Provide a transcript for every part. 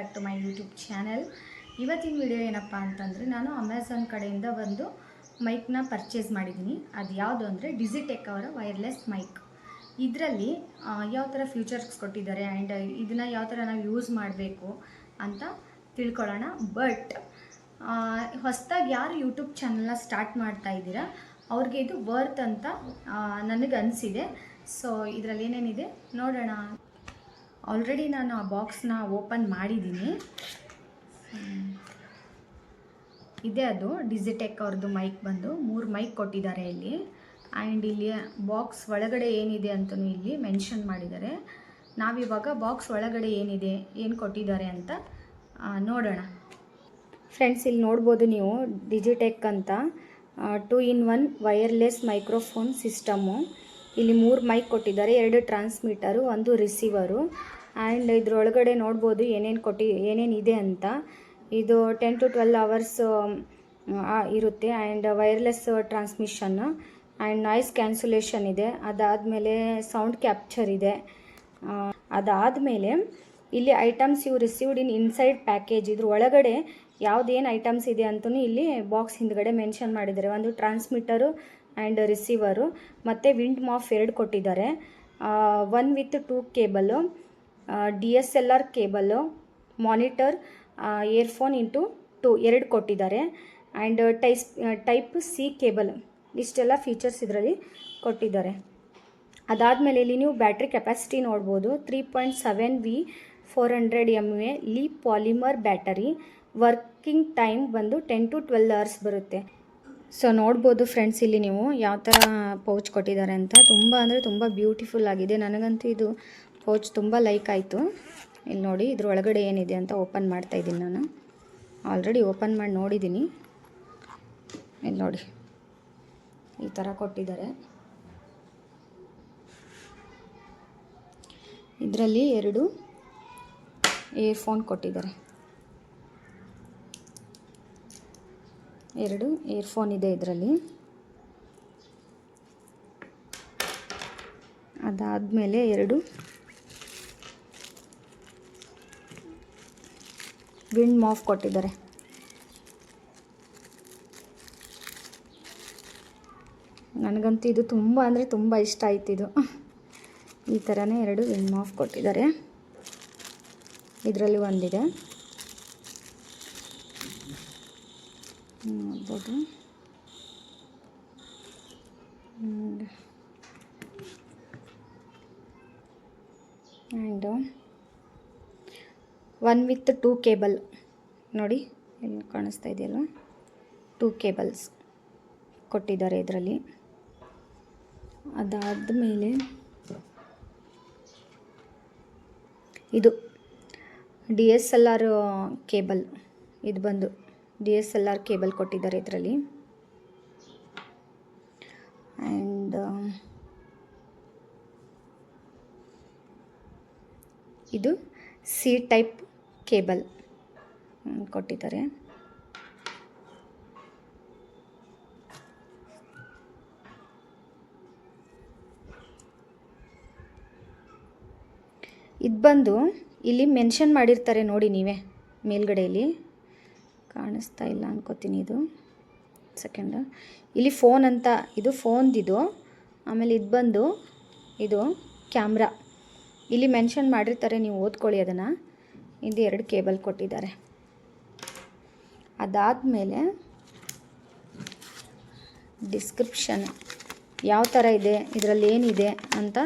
Back to my YouTube channel. ಇವತ್ತಿನ video ಏನಪ್ಪ ಅಂತಂದರೆ, ನಾನು ಅಮೆಝಾನ್ ಕಡೆಯಿಂದ ಒಂದು ಮೈಕ್ನ ಪರ್ಚೇಸ್ ಮಾಡಿದ್ದೀನಿ. ಅದು ಯಾವುದು ಅಂದರೆ ಡಿಜಿಟೆಕ್ ಅವರ ವೈರ್ಲೆಸ್ ಮೈಕ್. ಇದರಲ್ಲಿ ಯಾವ ಥರ ಫ್ಯೂಚರ್ಸ್ ಕೊಟ್ಟಿದ್ದಾರೆ ಆ್ಯಂಡ್ ಇದನ್ನು ಯಾವ ಥರ ನಾವು ಯೂಸ್ ಮಾಡಬೇಕು ಅಂತ ತಿಳ್ಕೊಳ್ಳೋಣ. ಬಟ್ ಹೊಸದಾಗಿ ಯಾರು ಯೂಟ್ಯೂಬ್ ಚಾನಲ್ನ ಸ್ಟಾರ್ಟ್ ಮಾಡ್ತಾ ಇದ್ದೀರಾ ಅವ್ರಿಗೆ ಇದು ವರ್ತ್ ಅಂತ ನನಗೆ ಅನಿಸಿದೆ. ಸೊ ಇದರಲ್ಲಿ ಏನೇನಿದೆ ನೋಡೋಣ. ಆಲ್ರೆಡಿ ನಾನು ಆ ಬಾಕ್ಸ್ನ ಓಪನ್ ಮಾಡಿದ್ದೀನಿ. ಇದೆ ಅದು ಡಿಜಿಟೆಕ್ ಅವ್ರದ್ದು ಮೈಕ್ ಬಂದು 3 ಮೈಕ್ ಕೊಟ್ಟಿದ್ದಾರೆ ಇಲ್ಲಿ. ಆ್ಯಂಡ್ ಇಲ್ಲಿ ಬಾಕ್ಸ್ ಒಳಗಡೆ ಏನಿದೆ ಅಂತಲೂ ಇಲ್ಲಿ ಮೆನ್ಷನ್ ಮಾಡಿದ್ದಾರೆ. ನಾವಿವಾಗ ಬಾಕ್ಸ್ ಒಳಗಡೆ ಏನಿದೆ ಏನು ಕೊಟ್ಟಿದ್ದಾರೆ ಅಂತ ನೋಡೋಣ. ಫ್ರೆಂಡ್ಸ್, ಇಲ್ಲಿ ನೋಡ್ಬೋದು ನೀವು ಡಿಜಿಟೆಕ್ ಅಂತ 2-in-1 ವೈರ್ಲೆಸ್ ಮೈಕ್ರೋಫೋನ್ ಸಿಸ್ಟಮು. ಇಲ್ಲಿ 3 ಮೈಕ್ ಕೊಟ್ಟಿದ್ದಾರೆ, 2 ಟ್ರಾನ್ಸ್ಮಿಟರು, 1 ರಿಸೀವರು. ಆ್ಯಂಡ್ ಇದ್ರೊಳಗಡೆ ನೋಡ್ಬೋದು ಏನೇನಿದೆ ಅಂತ. ಇದು 10 to 12 hours ಇರುತ್ತೆ. ಆ್ಯಂಡ್ ವೈರ್ಲೆಸ್ ಟ್ರಾನ್ಸ್ಮಿಷನ್ನು ಆ್ಯಂಡ್ ನಾಯ್ಸ್ ಕ್ಯಾನ್ಸುಲೇಷನ್ ಇದೆ. ಅದಾದಮೇಲೆ ಸೌಂಡ್ ಕ್ಯಾಪ್ಚರ್ ಇದೆ. ಅದಾದಮೇಲೆ ಇಲ್ಲಿ items you received inside package. ಇದ್ರ ಒಳಗಡೆ ಯಾವುದೇನು ಐಟಮ್ಸ್ ಇದೆ ಅಂತಲೂ ಇಲ್ಲಿ ಬಾಕ್ಸ್ ಹಿಂದ್ಗಡೆ ಮೆನ್ಷನ್ ಮಾಡಿದ್ದಾರೆ. ಒಂದು ಟ್ರಾನ್ಸ್ಮಿಟರು ಆ್ಯಂಡ್ ರಿಸೀವರು ಮತ್ತು ವಿಂಡ್ ಮಾಫ್ 2 ಕೊಟ್ಟಿದ್ದಾರೆ. 1 with 2 cable, DSLR cable, monitor, earphone into 2 ಕೊಟ್ಟಿದ್ದಾರೆ. And type C cable. ಇಷ್ಟೆಲ್ಲ ಫೀಚರ್ಸ್ ಇದರಲ್ಲಿ ಕೊಟ್ಟಿದ್ದಾರೆ. ಅದಾದಮೇಲೆ ಇಲ್ಲಿ ನೀವು ಬ್ಯಾಟ್ರಿ ಕೆಪಾಸಿಟಿ ನೋಡ್ಬೋದು. 3.7V 400 mAh ಲೀ ಪಾಲಿಮರ್ ಬ್ಯಾಟರಿ. ವರ್ಕಿಂಗ್ ಟೈಮ್ ಬಂದು 10 to 12 hours ಬರುತ್ತೆ. ಸೊ ನೋಡ್ಬೋದು ಫ್ರೆಂಡ್ಸ್, ಇಲ್ಲಿ ನೀವು ಯಾವ ಥರ ಪೌಚ್ ಕೊಟ್ಟಿದ್ದಾರೆ ಅಂತ. ತುಂಬ ಅಂದರೆ ತುಂಬ ಬ್ಯೂಟಿಫುಲ್ ಆಗಿದೆ. ನನಗಂತೂ ಇದು ಪೌಚ್ ತುಂಬ ಲೈಕ್ ಆಯಿತು. ಇಲ್ಲಿ ನೋಡಿ ಇದ್ರ ಒಳಗಡೆ ಏನಿದೆ ಅಂತ ಓಪನ್ ಮಾಡ್ತಾಯಿದ್ದೀನಿ ನಾನು. ಆಲ್ರೆಡಿ ಓಪನ್ ಮಾಡಿ ನೋಡಿದ್ದೀನಿ. ಇಲ್ಲಿ ನೋಡಿ ಈ ಥರ ಕೊಟ್ಟಿದ್ದಾರೆ. ಇದರಲ್ಲಿ 2 ಇಯರ್ಫೋನ್ ಕೊಟ್ಟಿದ್ದಾರೆ. 2 ಇಯರ್ಫೋನ್ ಇದೆ ಇದರಲ್ಲಿ. ಅದಾದಮೇಲೆ 2 ವಿಂಡ್ ಮಾಫ್ ಕೊಟ್ಟಿದ್ದಾರೆ. ನನಗಂತೂ ಇದು ತುಂಬ ಅಂದರೆ ತುಂಬ ಇಷ್ಟ ಆಯ್ತು. ಇದು ಈ ಥರನೇ 2 ವಿಂಡ್ ಮಾಫ್ ಕೊಟ್ಟಿದ್ದಾರೆ. ಇದರಲ್ಲಿ ಒಂದಿದೆ ನೋಡ್ಬೋದು. ಆ್ಯಂಡ್ 1 with 2 ಕೇಬಲ್ ನೋಡಿ, ಇಲ್ಲಿ ಕಾಣಿಸ್ತಾ ಇದೆಯಲ್ವ, 2 ಕೇಬಲ್ಸ್ ಕೊಟ್ಟಿದ್ದಾರೆ ಇದರಲ್ಲಿ. ಅದಾದಮೇಲೆ ಇದು DSLR ಕೇಬಲ್. ಇದು ಬಂದು DSLR ಕೇಬಲ್ ಕೊಟ್ಟಿದ್ದಾರೆ ಇದರಲ್ಲಿ. ಆ್ಯಂಡ್ ಇದು C ಟೈಪ್ ಕೇಬಲ್ ಕೊಟ್ಟಿದ್ದಾರೆ. ಇದು ಬಂದು ಇಲ್ಲಿ ಮೆನ್ಷನ್ ಮಾಡಿರ್ತಾರೆ ನೋಡಿ, ನೀವೇ ಮೇಲ್ಗಡೆಯಲ್ಲಿ ಕಾಣಿಸ್ತಾ ಇಲ್ಲ ಅನ್ಕೋತೀನಿ. ಇದು ಸೆಕೆಂಡ್ ಇಲ್ಲಿ ಫೋನ್ ಅಂತ, ಇದು ಫೋನ್ದಿದು. ಆಮೇಲೆ ಇದು ಬಂದು ಇದು ಕ್ಯಾಮ್ರಾ. ಇಲ್ಲಿ ಮೆನ್ಷನ್ ಮಾಡಿರ್ತಾರೆ, ನೀವು ಓದ್ಕೊಳ್ಳಿ ಅದನ್ನು. ಇದು 2 ಕೇಬಲ್ ಕೊಟ್ಟಿದ್ದಾರೆ. ಅದಾದಮೇಲೆ ಡಿಸ್ಕ್ರಿಪ್ಷನ್ ಯಾವ ಥರ ಇದೆ, ಇದರಲ್ಲಿ ಏನಿದೆ ಅಂತ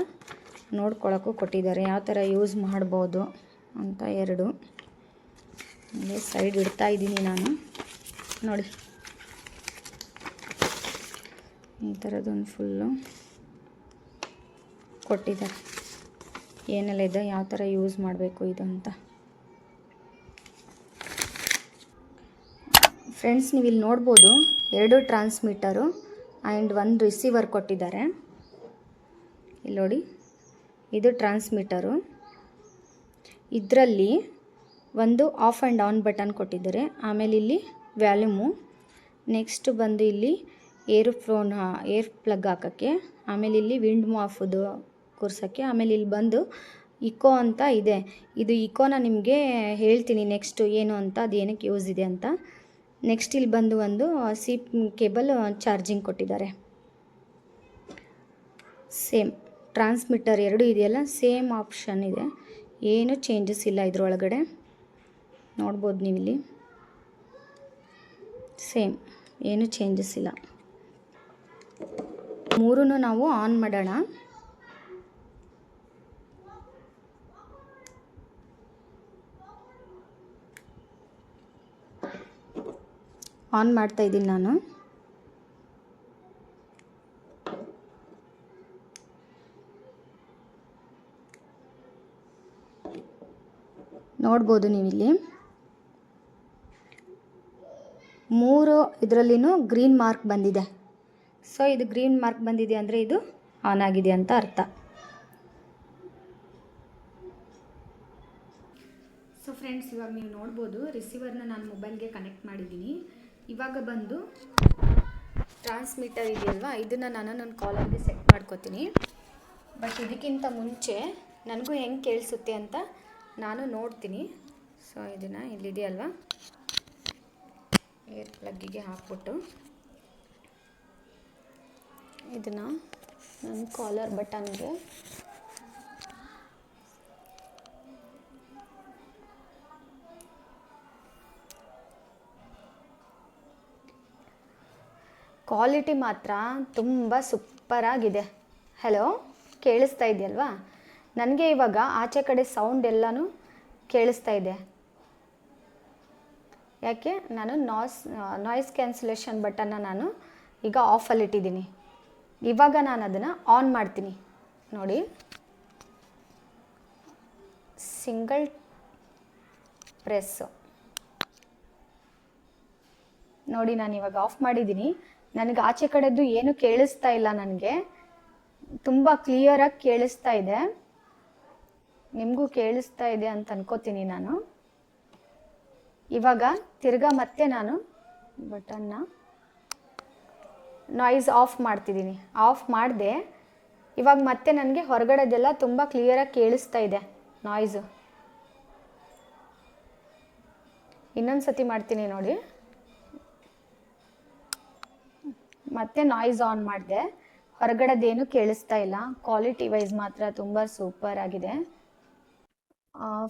ನೋಡ್ಕೊಳ್ಳೋಕ್ಕೂ ಕೊಟ್ಟಿದ್ದಾರೆ. ಯಾವ ಥರ ಯೂಸ್ ಮಾಡ್ಬೋದು ಅಂತ 2 ಅಲ್ಲೇ ಸೈಡ್ ಇಡ್ತಾ ಇದ್ದೀನಿ ನಾನು. ನೋಡಿ ಈ ಥರದೊಂದು ಫುಲ್ಲು ಕೊಟ್ಟಿದ್ದಾರೆ. ಏನೆಲ್ಲ ಇದೆ, ಯಾವ ಥರ ಯೂಸ್ ಮಾಡಬೇಕು ಇದು ಅಂತ. ಫ್ರೆಂಡ್ಸ್, ನೀವು ಇಲ್ಲಿ ನೋಡ್ಬೋದು 2 ಟ್ರಾನ್ಸ್ಮಿಟರು ಆ್ಯಂಡ್ 1 ರಿಸೀವರ್ ಕೊಟ್ಟಿದ್ದಾರೆ. ಇಲ್ಲಿ ನೋಡಿ, ಇದು ಟ್ರಾನ್ಸ್ಮಿಟರು. ಇದರಲ್ಲಿ ಒಂದು ಆಫ್ ಆ್ಯಂಡ್ ಆನ್ ಬಟನ್ ಕೊಟ್ಟಿದ್ದಾರೆ. ಆಮೇಲೆ ಇಲ್ಲಿ ವ್ಯಾಲ್ಯೂಮು. ನೆಕ್ಸ್ಟ್ ಬಂದು ಇಲ್ಲಿ ಏರ್ ಪ್ಲಗ್ ಹಾಕೋಕ್ಕೆ. ಆಮೇಲೆ ಇಲ್ಲಿ ವಿಂಡ್ ಮಾಫುದು ಕೂರ್ಸೋಕ್ಕೆ. ಆಮೇಲೆ ಇಲ್ಲಿ ಬಂದು ಇಕೋ ಅಂತ ಇದೆ. ಇದು ಇಕೋನ ನಿಮಗೆ ಹೇಳ್ತೀನಿ ನೆಕ್ಸ್ಟು ಏನು ಅಂತ, ಅದು ಏನಕ್ಕೆ ಯೂಸ್ ಇದೆ ಅಂತ. ನೆಕ್ಸ್ಟ್ ಇಲ್ಲಿ ಬಂದು ಒಂದು ಸಿ ಕೇಬಲ್ ಚಾರ್ಜಿಂಗ್ ಕೊಟ್ಟಿದ್ದಾರೆ. ಸೇಮ್ ಟ್ರಾನ್ಸ್ಮಿಟರ್ ಎರಡು ಇದೆಯಲ್ಲ, ಸೇಮ್ ಆಪ್ಷನ್ ಇದೆ, ಏನು ಚೇಂಜಸ್ ಇಲ್ಲ ಇದರೊಳಗಡೆ. ನೋಡ್ಬೋದು ನೀವಿಲ್ಲಿ, ಸೇಮ್ ಏನು ಚೇಂಜಸ್ ಇಲ್ಲ. ಮೂರೂ ನಾವು ಆನ್ ಮಾಡೋಣ. ಆನ್ ಮಾಡ್ತಾ ಇದ್ದೀನಿ ನಾನು. ನೋಡ್ಬೋದು ನೀವಿಲ್ಲಿ ಮೂರು ಇದರಲ್ಲಿನೂ ಗ್ರೀನ್ ಮಾರ್ಕ್ ಬಂದಿದೆ. ಸೊ ಇದು ಗ್ರೀನ್ ಮಾರ್ಕ್ ಬಂದಿದೆ ಅಂದರೆ ಇದು ಆನ್ ಆಗಿದೆ ಅಂತ ಅರ್ಥ. ಸೊ ಫ್ರೆಂಡ್ಸ್, ಇವಾಗ ನೀವು ನೋಡ್ಬೋದು ರಿಸೀವರ್ನ ನಾನು ಮೊಬೈಲ್ಗೆ ಕನೆಕ್ಟ್ ಮಾಡಿದ್ದೀನಿ. ಇವಾಗ ಬಂದು ಟ್ರಾನ್ಸ್ಮಿಟರ್ ಇದೆಯಲ್ವಾ, ಇದನ್ನು ನಾನು ನನ್ನ ಕಾಲರ್ಗೆ ಸೆಟ್ ಮಾಡ್ಕೋತೀನಿ. ಬಟ್ ಇದಕ್ಕಿಂತ ಮುಂಚೆ ನನಗೂ ಹೆಂಗೆ ಕೇಳಿಸುತ್ತೆ ಅಂತ ನಾನು ನೋಡ್ತೀನಿ. ಸೊ ಇದನ್ನು ಇಲ್ಲಿದೆಯಲ್ವಾ, ಏರ್ ಪ್ಲಗ್ಗಿಗೆ ಹಾಕ್ಬಿಟ್ಟು ಇದನ್ನು ನನ್ನ ಕಾಲರ್ ಬಟನ್ಗೆ ಕ್ವಾಲಿಟಿ ಮಾತ್ರ ತುಂಬ ಸೂಪರಾಗಿದೆ. ಹಲೋ, ಕೇಳಿಸ್ತಾ ಇದೆಯಲ್ವಾ? ನನಗೆ ಇವಾಗ ಆಚೆ ಕಡೆ ಸೌಂಡ್ ಎಲ್ಲನೂ ಕೇಳಿಸ್ತಾ ಇದೆ. ಯಾಕೆ, ನಾನು ನಾಯ್ಸ್ ಕ್ಯಾನ್ಸಲೇಷನ್ ಬಟನ್ನ ನಾನು ಈಗ ಆಫಲ್ಲಿಟ್ಟಿದ್ದೀನಿ. ಇವಾಗ ನಾನು ಅದನ್ನು ಆನ್ ಮಾಡ್ತೀನಿ. ನೋಡಿ, ಸಿಂಗಲ್ ಪ್ರೆಸ್ಸು ನೋಡಿ, ನಾನು ಇವಾಗ ಆಫ್ ಮಾಡಿದ್ದೀನಿ. ನನಗೆ ಆಚೆ ಕಡೆದ್ದು ಏನು ಕೇಳಿಸ್ತಾ ಇಲ್ಲ, ನನಗೆ ತುಂಬ ಕ್ಲಿಯರಾಗಿ ಕೇಳಿಸ್ತಾ ಇದೆ. ನಿಮಗೂ ಕೇಳಿಸ್ತಾ ಇದೆ ಅಂತ ಅನ್ಕೋತೀನಿ ನಾನು. ಇವಾಗ ತಿರ್ಗಾ ಮತ್ತೆ ನಾನು ಬಟನ್ನ ನಾಯ್ಸ್ ಆಫ್ ಮಾಡ್ತಿದ್ದೀನಿ. ಆಫ್ ಮಾಡಿದೆ. ಇವಾಗ ಮತ್ತೆ ನನಗೆ ಹೊರಗಡೆದೆಲ್ಲ ತುಂಬ ಕ್ಲಿಯರಾಗಿ ಕೇಳಿಸ್ತಾ ಇದೆ ನಾಯ್ಸು. ಇನ್ನೊಂದು ಸತಿ ಮಾಡ್ತೀನಿ ನೋಡಿ. ಮತ್ತೆ ನಾಯ್ಸ್ ಆನ್ ಮಾಡಿದೆ, ಹೊರಗಡೆದೇನು ಕೇಳಿಸ್ತಾ ಇಲ್ಲ. ಕ್ವಾಲಿಟಿ ವೈಸ್ ಮಾತ್ರ ತುಂಬ ಸೂಪರ್ ಆಗಿದೆ.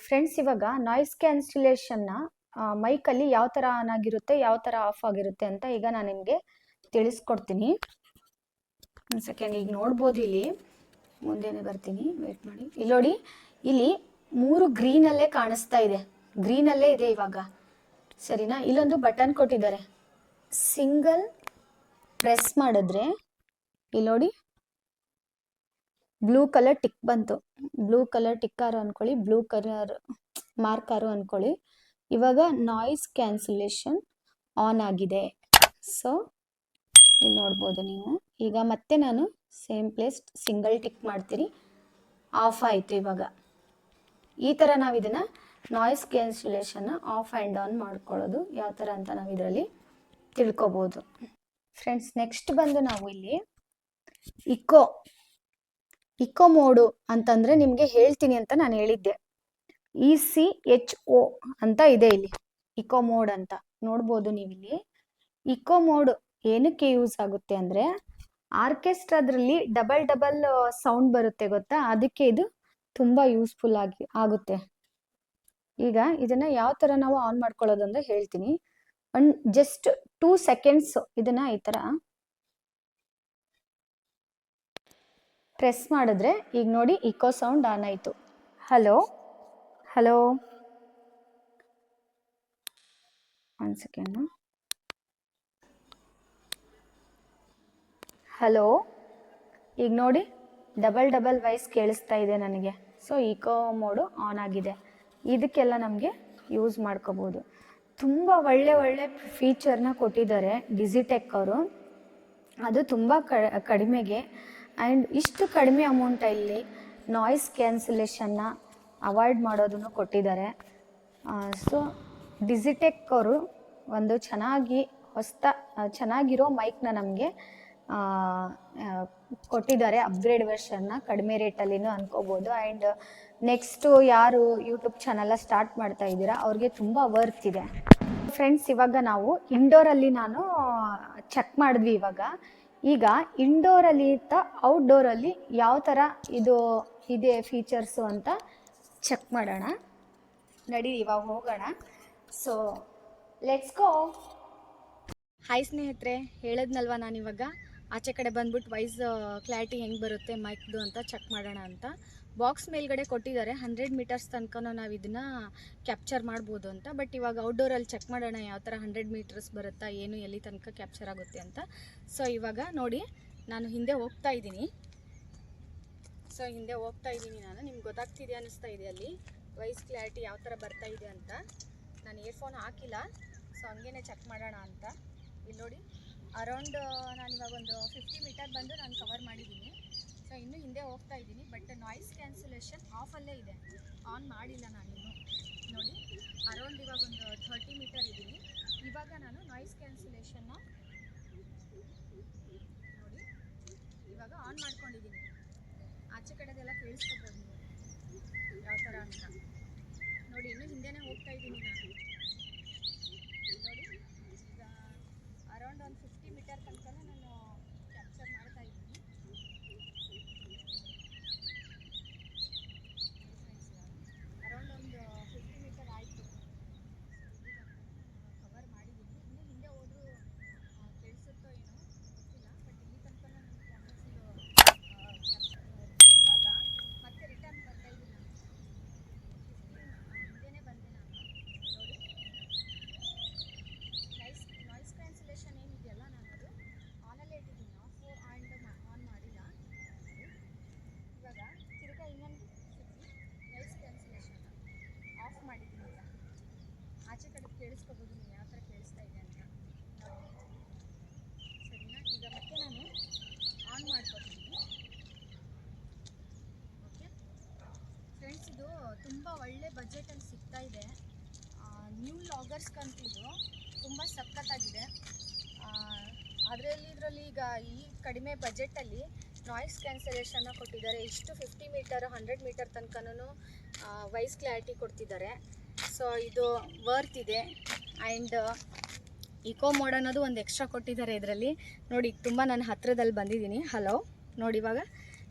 ಫ್ರೆಂಡ್ಸ್, ಇವಾಗ ನಾಯ್ಸ್ ಕ್ಯಾನ್ಸಲೇಷನ್ನ ಮೈಕಲ್ಲಿ ಯಾವ ಥರ ಆನ್ ಆಗಿರುತ್ತೆ, ಯಾವ ಥರ ಆಫ್ ಆಗಿರುತ್ತೆ ಅಂತ ಈಗ ನಾನು ನಿಮಗೆ ತಿಳಿಸ್ಕೊಡ್ತೀನಿ. ಒಂದು ಸೆಕೆಂಡ್, ಈಗ ನೋಡ್ಬೋದು ಇಲ್ಲಿ ಮುಂದೆನೇ ಬರ್ತೀನಿ, ವೇಟ್ ಮಾಡಿ. ಇಲ್ಲಿ ನೋಡಿ, ಇಲ್ಲಿ 3 ಗ್ರೀನಲ್ಲೇ ಕಾಣಿಸ್ತಾ ಇದೆ, ಗ್ರೀನಲ್ಲೇ ಇದೆ ಇವಾಗ, ಸರಿನಾ? ಇಲ್ಲೊಂದು ಬಟನ್ ಕೊಟ್ಟಿದ್ದಾರೆ, ಸಿಂಗಲ್ ಪ್ರೆಸ್ ಮಾಡಿದ್ರೆ ಇಲ್ಲಿ ನೋಡಿ ಬ್ಲೂ ಕಲರ್ ಟಿಕ್ ಬಂತು. ಬ್ಲೂ ಕಲರ್ ಟಿಕ್ಕಾರು ಅಂದ್ಕೊಳ್ಳಿ, ಬ್ಲೂ ಕಲರ್ ಮಾರ್ಕಾರು ಅಂದ್ಕೊಳ್ಳಿ. ಇವಾಗ ನಾಯ್ಸ್ ಕ್ಯಾನ್ಸಲೇಷನ್ ಆನ್ ಆಗಿದೆ. ಸೊ ಇಲ್ಲಿ ನೋಡ್ಬೋದು ನೀವು. ಈಗ ಮತ್ತೆ ನಾನು ಸೇಮ್ ಪ್ಲೇಸ್ ಸಿಂಗಲ್ ಟಿಕ್ ಮಾಡ್ತೀನಿ, ಆಫ್ ಆಯಿತು. ಇವಾಗ ಈ ಥರ ನಾವು ಇದನ್ನು ನಾಯ್ಸ್ ಕ್ಯಾನ್ಸಲೇಷನ್ನ ಆಫ್ ಆ್ಯಂಡ್ ಆನ್ ಮಾಡ್ಕೊಳ್ಳೋದು ಯಾವ ಥರ ಅಂತ ನಾವು ಇದರಲ್ಲಿ ತಿಳ್ಕೊಬೋದು. ಫ್ರೆಂಡ್ಸ್, ನೆಕ್ಸ್ಟ್ ಬಂದು ನಾವು ಇಲ್ಲಿ ಇಕೋ ಮೋಡು ಅಂತಂದರೆ ನಿಮಗೆ ಹೇಳ್ತೀನಿ ಅಂತ ನಾನು ಹೇಳಿದ್ದೆ. ECHO ಅಂತ ಇದೆ ಇಲ್ಲಿ, ಇಕೋ ಮೋಡ್ ಅಂತ ನೋಡ್ಬೋದು ನೀವಿಲ್ಲಿ. ಇಕೋ ಮೋಡ್ ಏನಕ್ಕೆ ಯೂಸ್ ಆಗುತ್ತೆ ಅಂದರೆ, ಆರ್ಕೆಸ್ಟ್ರಾದ್ರಲ್ಲಿ ಡಬಲ್ ಸೌಂಡ್ ಬರುತ್ತೆ ಗೊತ್ತಾ, ಅದಕ್ಕೆ ಇದು ತುಂಬ ಯೂಸ್ಫುಲ್ ಆಗುತ್ತೆ. ಈಗ ಇದನ್ನು ಯಾವ ಥರ ನಾವು ಆನ್ ಮಾಡ್ಕೊಳ್ಳೋದು ಅಂತ ಹೇಳ್ತೀನಿ. ಜಸ್ಟ್ 2 ಸೆಕೆಂಡ್ಸ್ ಇದನ್ನು ಈ ಥರ ಪ್ರೆಸ್ ಮಾಡಿದ್ರೆ ಈಗ ನೋಡಿ ಇಕೋ ಸೌಂಡ್ ಆನ್ ಆಯಿತು. ಹಲೋ, ಒಂದು ಸೆಕೆಂಡು. ಹಲೋ, ಈಗ ನೋಡಿ ಡಬಲ್ ವಾಯ್ಸ್ ಕೇಳಿಸ್ತಾ ಇದೆ ನನಗೆ. ಸೊ ಇಕೋ ಮೋಡು ಆನ್ ಆಗಿದೆ. ಇದಕ್ಕೆಲ್ಲ ನಮಗೆ ಯೂಸ್ ಮಾಡ್ಕೋಬೋದು. ತುಂಬ ಒಳ್ಳೆ ಫೀಚರ್ನ ಕೊಟ್ಟಿದ್ದಾರೆ ಡಿಜಿಟೆಕ್ ಅವರು. ಅದು ತುಂಬ ಕಡಿಮೆಗೆ ಆ್ಯಂಡ್ ಇಷ್ಟು ಕಡಿಮೆ ಅಮೌಂಟಲ್ಲಿ ನಾಯ್ಸ್ ಕ್ಯಾನ್ಸಲೇಷನ್ನ ಅವಾಯ್ಡ್ ಮಾಡೋದನ್ನು ಕೊಟ್ಟಿದ್ದಾರೆ. ಸೊ ಡಿಜಿಟೆಕ್ ಅವರು ಒಂದು ಚೆನ್ನಾಗಿರೋ ಮೈಕ್ನ ನಮಗೆ ಕೊಟ್ಟಿದ್ದಾರೆ ಅಪ್ಗ್ರೇಡ್ ವರ್ಷನ್ನ, ಕಡಿಮೆ ರೇಟಲ್ಲಿನೂ ಅನ್ಕೋಬೋದು. ಆ್ಯಂಡ್ ನೆಕ್ಸ್ಟು ಯಾರು ಯೂಟ್ಯೂಬ್ ಚಾನಲ್ ಸ್ಟಾರ್ಟ್ ಮಾಡ್ತಾ ಇದ್ದೀರಾ ಅವ್ರಿಗೆ ತುಂಬ ವರ್ತ್ ಇದೆ. ಫ್ರೆಂಡ್ಸ್, ಇವಾಗ ನಾವು ಇಂಡೋರಲ್ಲಿ ನಾನು ಚೆಕ್ ಮಾಡಿದ್ವಿ. ಈಗ ಇಂಡೋರಲ್ಲಿ ಔಟ್ಡೋರಲ್ಲಿ ಯಾವ ಥರ ಇದು ಇದೆ ಫೀಚರ್ಸು ಅಂತ ಚೆಕ್ ಮಾಡೋಣ. ನಡಿ ಇವಾಗ ಹೋಗೋಣ. So let's go. ಹಾಯ್ ಸ್ನೇಹಿತರೆ, ಹೇಳಿದ್ನಲ್ವ ನಾನು ಇವಾಗ ಆಚೆ ಕಡೆ ಬಂದ್ಬಿಟ್ಟು ವಾಯ್ಸ್ ಕ್ಲಾರಿಟಿ ಹೆಂಗೆ ಬರುತ್ತೆ ಮೈಕ್ದು ಅಂತ ಚೆಕ್ ಮಾಡೋಣ ಅಂತ. ಬಾಕ್ಸ್ ಮೇಲ್ಗಡೆ ಕೊಟ್ಟಿದ್ದಾರೆ 100 ಮೀಟರ್ಸ್ ತನಕ ನಾವು ಇದನ್ನು ಕ್ಯಾಪ್ಚರ್ ಮಾಡ್ಬೋದು ಅಂತ. ಬಟ್ ಇವಾಗ ಔಟ್ಡೋರಲ್ಲಿ ಚೆಕ್ ಮಾಡೋಣ ಯಾವ ಥರ 100 ಮೀಟರ್ಸ್ ಬರುತ್ತಾ, ಏನು ಎಲ್ಲಿ ತನಕ ಕ್ಯಾಪ್ಚರ್ ಆಗುತ್ತೆ ಅಂತ. ಸೊ ಇವಾಗ ನೋಡಿ, ನಾನು ಹಿಂದೆ ಹೋಗ್ತಾ ಇದ್ದೀನಿ. ನಾನು ನಿಮ್ಗೆ ಗೊತ್ತಾಗ್ತಿದೆ ಅನ್ನಿಸ್ತಾ ಇದೆ ಅಲ್ಲಿ ವಾಯ್ಸ್ ಕ್ಲಾರಿಟಿ ಯಾವ ಥರ ಬರ್ತಾ ಇದೆ ಅಂತ. ನಾನು ಇಯರ್ಫೋನ್ ಹಾಕಿಲ್ಲ, ಸೊ ಹಂಗೇ ಚೆಕ್ ಮಾಡೋಣ ಅಂತ. ಇಲ್ಲಿ ನೋಡಿ, ಅರೌಂಡ್ ನಾನು ಇವಾಗ ಒಂದು 50 ಮೀಟರ್ ಬಂದು ನಾನು ಕವರ್ ಮಾಡಿದ್ದೀನಿ. ಸೊ ಇನ್ನೂ ಹಿಂದೆ ಹೋಗ್ತಾ ಇದ್ದೀನಿ. ಬಟ್ ನಾಯ್ಸ್ ಕ್ಯಾನ್ಸಲೇಷನ್ ಆಫಲ್ಲೇ ಇದೆ, ಆನ್ ಮಾಡಿಲ್ಲ ನಾನಿನ್ನು. ನೋಡಿ, ಅರೌಂಡ್ ಇವಾಗ ಒಂದು 30 ಮೀಟರ್ ಇದ್ದೀನಿ. ಇವಾಗ ನಾನು ನಾಯ್ಸ್ ಕ್ಯಾನ್ಸಲೇಷನ್ನ ನೋಡಿ ಇವಾಗ ಆನ್ ಮಾಡ್ಕೊಂಡಿದ್ದೀನಿ. ಆಚೆ ಕಡೆದೆಲ್ಲ ಕೇಳಿಸ್ಕೊಬೋದು ನೀವು ಯಾವ ಥರ ಅಂತ. ನೋಡಿ, ಇನ್ನೂ ಹಿಂದೆನೇ ಹೋಗ್ತಾ ಇದ್ದೀನಿ ನಾನು. ನೋಡಿ, ಈಗ ಅರೌಂಡ್ ಒಂದು 50 ಮೀಟರ್ ತನಕ ನಾನು ಕ್ಯಾಪ್ಚರ್ ಮಾಡ್ತಾ ಇದ್ದೀನಿ. ಅರೌಂಡ್ ಒಂದು 50 ಮೀಟರ್ ಆಯಿತು, ಕವರ್ ಮಾಡಿದ್ದೀನಿ. ಇನ್ನೂ ಹಿಂದೆ ಹೋದರೂ ಕೇಳಿಸುತ್ತೋ ಏನೋ ಗೊತ್ತಿಲ್ಲ. ಬಟ್ ಇಲ್ಲಿ ತನಕ ನಾನು ಇವಾಗ ಮತ್ತೆ ರಿಟರ್ನ್ ಬರ್ತಾ ಇದ್ದೀನಿ. ನಾನು ಹಿಂದೆನೇ ಬಂದೆ ನಾನು. ನೋಡಿ, ನಾಯ್ಸ್ ಕ್ಯಾನ್ಸಲೇಷನ್ ಏನಿದೆಯಲ್ಲ, ನಾನು ಅದು ಆನಲ್ಲೇ ಇಟ್ಟಿದ್ದೀನಿ, ಆನ್ ಮಾಡಿಲ್ಲ. ಇವಾಗ ತಿರ್ಗಾ ಇನ್ನೊಂದು ನಾಯ್ಸ್ ಕ್ಯಾನ್ಸಲೇಷನ್ ಆಫ್ ಮಾಡಿದ್ದೀನಿ. ಈಗ ಆಚೆ ಕಡೆ ಕೇಳಿಸ್ಕೋಬೋದು ನೀವು ಯಾವ ಥರ ಕೇಳಿಸ್ತಾ ಇದೆ ಅಂತ. ಸರಿನಾ? ಈಗ ಮತ್ತೆ ನಾನು ಆನ್ ಮಾಡ್ಕೊತೀನಿ. ಓಕೆ ಫ್ರೆಂಡ್ಸ್, ಇದು ತುಂಬ ಒಳ್ಳೆ ಬಜೆಟಲ್ಲಿ ಸಿಗ್ತಾ ಇದೆ. ನ್ಯೂ ಲಾಗರ್ಸ್ಗಂತೂ ಇದು ತುಂಬ ಸಖತ್ತಾಗಿದೆ. ಇದರಲ್ಲಿ ಈಗ ಈ ಕಡಿಮೆ ಬಜೆಟಲ್ಲಿ ನಾಯ್ಸ್ ಕ್ಯಾನ್ಸಲೇಷನ್ನ ಕೊಟ್ಟಿದ್ದಾರೆ. ಇಷ್ಟು 50 ಮೀಟರ್ 100 ಮೀಟರ್ ತನಕನೂ ವಾಯ್ಸ್ ಕ್ಲಾರಿಟಿ ಕೊಡ್ತಿದ್ದಾರೆ. ಸೊ ಇದು ವರ್ತ್ ಇದೆ. ಆ್ಯಂಡ್ ಇಕೋ ಮೋಡ್ ಅನ್ನೋದು ಒಂದು ಎಕ್ಸ್ಟ್ರಾ ಕೊಟ್ಟಿದ್ದಾರೆ ಇದರಲ್ಲಿ. ನೋಡಿ, ತುಂಬ ನಾನು ಹತ್ತಿರದಲ್ಲಿ ಬಂದಿದ್ದೀನಿ. ಹಲೋ ನೋಡಿ, ಇವಾಗ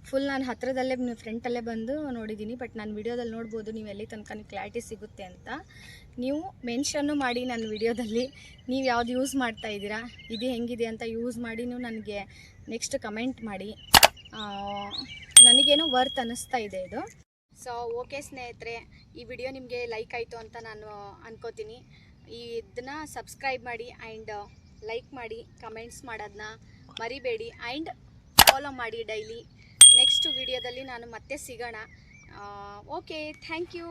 ಫುಲ್ ನಾನು ಹತ್ತಿರದಲ್ಲೇ ಫ್ರಂಟಲ್ಲೇ ಬಂದು ನೋಡಿದ್ದೀನಿ. ಬಟ್ ನಾನು ವಿಡಿಯೋದಲ್ಲಿ ನೋಡ್ಬೋದು ನೀವು ಎಲ್ಲಿ ತನಕ ಕ್ಲಾರಿಟಿ ಸಿಗುತ್ತೆ ಅಂತ. ನೀವು ಮೆನ್ಷನ್ನು ಮಾಡಿ ನನ್ನ ವಿಡಿಯೋದಲ್ಲಿ ನೀವು ಯಾವ್ದು ಯೂಸ್ ಮಾಡ್ತಾ ಇದ್ದೀರಾ, ಇದು ಹೆಂಗಿದೆ ಅಂತ ಯೂಸ್ ಮಾಡಿ ನೀವು ನನಗೆ ನೆಕ್ಸ್ಟ್ ಕಮೆಂಟ್ ಮಾಡಿ. ನನಗೇನೋ ವರ್ತ್ ಅನ್ನಿಸ್ತಾ ಇದೆ ಇದು. ಸೊ ಓಕೆ ಸ್ನೇಹಿತರೆ, ಈ ವಿಡಿಯೋ ನಿಮಗೆ ಲೈಕ್ ಆಯಿತು ಅಂತ ನಾನು ಅನ್ಕೋತೀನಿ. ಇದನ್ನ ಸಬ್ಸ್ಕ್ರೈಬ್ ಮಾಡಿ ಆ್ಯಂಡ್ ಲೈಕ್ ಮಾಡಿ, ಕಮೆಂಟ್ಸ್ ಮಾಡೋದನ್ನ ಮರಿಬೇಡಿ. ಆ್ಯಂಡ್ ಫಾಲೋ ಮಾಡಿ ಡೈಲಿ. ನೆಕ್ಸ್ಟ್ ವಿಡಿಯೋದಲ್ಲಿ ನಾನು ಮತ್ತೆ ಸಿಗೋಣ. Okay, thank you.